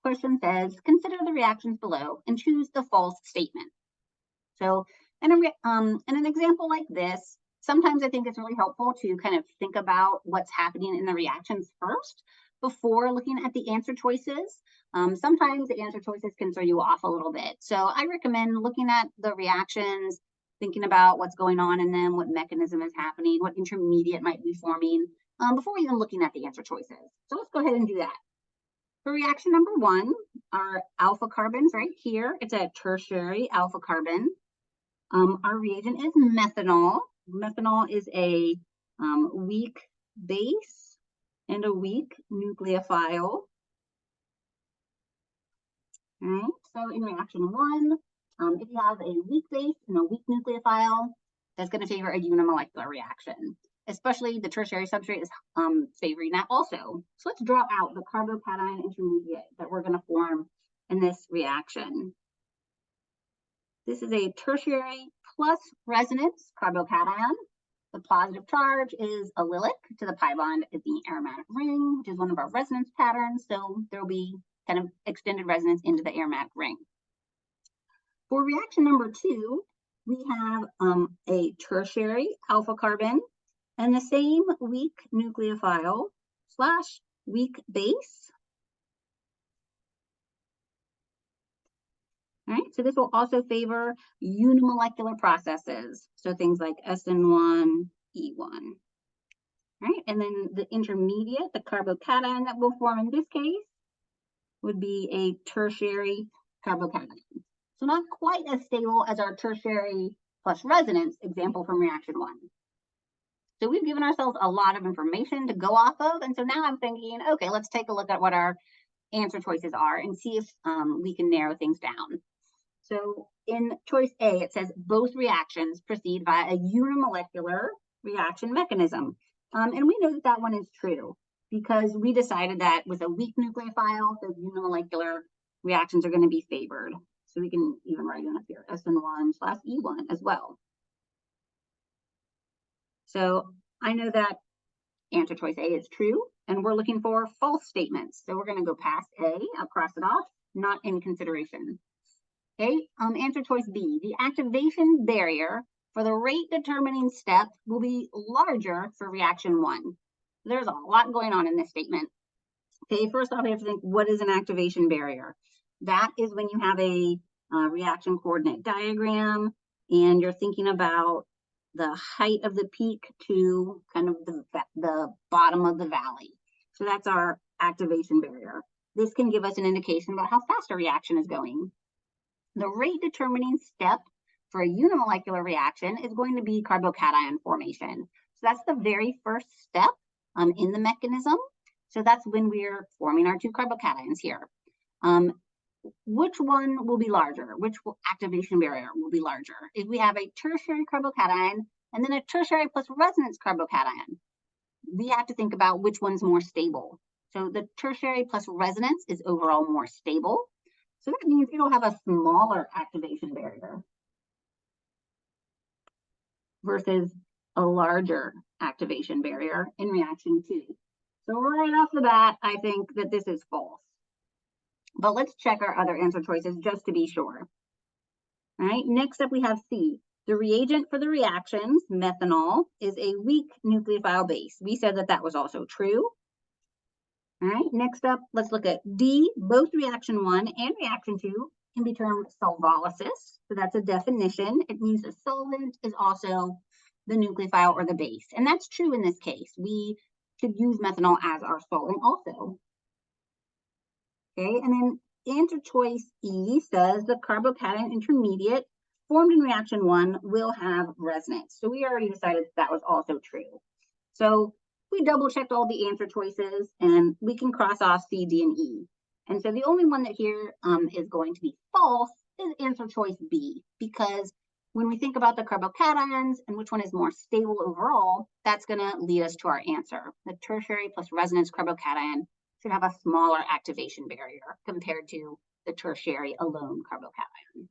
question says, consider the reactions below and choose the false statement. So in an example like this, sometimes I think it's really helpful to kind of think about what's happening in the reactions first before looking at the answer choices. Sometimes the answer choices can throw you off a little bit. So I recommend looking at the reactions, thinking about what's going on in them, what mechanism is happening, what intermediate might be forming, before even looking at the answer choices. So let's go ahead and do that. For reaction number 1, our alpha carbons right here, it's a tertiary alpha carbon. Our reagent is methanol. Methanol is a weak base and a weak nucleophile. All right, so in reaction 1, if you have a weak base and a weak nucleophile, that's going to favor a unimolecular reaction. Especially the tertiary substrate is favoring that also. So let's draw out the carbocation intermediate that we're going to form in this reaction. This is a tertiary plus resonance carbocation. The positive charge is allylic to the pi bond at the aromatic ring, which is one of our resonance patterns. So there will be kind of extended resonance into the aromatic ring. For reaction number 2, we have a tertiary alpha carbon and the same weak nucleophile slash weak base. All right, so this will also favor unimolecular processes. So things like SN1, E1. All right, and then the intermediate, the carbocation that will form in this case would be a tertiary carbocation. So not quite as stable as our tertiary plus resonance example from reaction 1. So we've given ourselves a lot of information to go off of. And so now I'm thinking, okay, let's take a look at what our answer choices are and see if we can narrow things down. So in choice A, it says both reactions proceed via a unimolecular reaction mechanism. And we know that that one is true because we decided that with a weak nucleophile, the unimolecular reactions are going to be favored. So we can even write it up here, SN1 slash E1 as well. So I know that answer choice A is true, and we're looking for false statements. So we're going to go past A, I'll cross it off, not in consideration. Okay, answer choice B, the activation barrier for the rate determining step will be larger for reaction 1. There's a lot going on in this statement. Okay, first off, we have to think, what is an activation barrier? That is when you have a reaction coordinate diagram and you're thinking about the height of the peak to kind of the bottom of the valley. So that's our activation barrier. This can give us an indication about how fast a reaction is going. The rate determining step for a unimolecular reaction is going to be carbocation formation. So that's the very first step in the mechanism. So that's when we're forming our 2 carbocations here. Which one will be larger? Which activation barrier will be larger? If we have a tertiary carbocation and then a tertiary plus resonance carbocation, we have to think about which one's more stable. So the tertiary plus resonance is overall more stable. So that means it'll have a smaller activation barrier versus a larger activation barrier in reaction 2. So right off the bat, I think that this is false. But let's check our other answer choices just to be sure. All right, next up we have C. The reagent for the reactions, methanol, is a weak nucleophile base. We said that that was also true. All right, next up, let's look at D. Both reaction 1 and reaction 2 can be termed solvolysis. So that's a definition. It means the solvent is also the nucleophile or the base. And that's true in this case. We could use methanol as our solvent also. Okay, and then answer choice E says the carbocation intermediate formed in reaction 1 will have resonance. So we already decided that was also true. So we double checked all the answer choices and we can cross off C, D, and E. And so the only one that here is going to be false is answer choice B, because when we think about the carbocations and which one is more stable overall, that's going to lead us to our answer. The tertiary plus resonance carbocation should have a smaller activation barrier compared to the tertiary alone carbocation.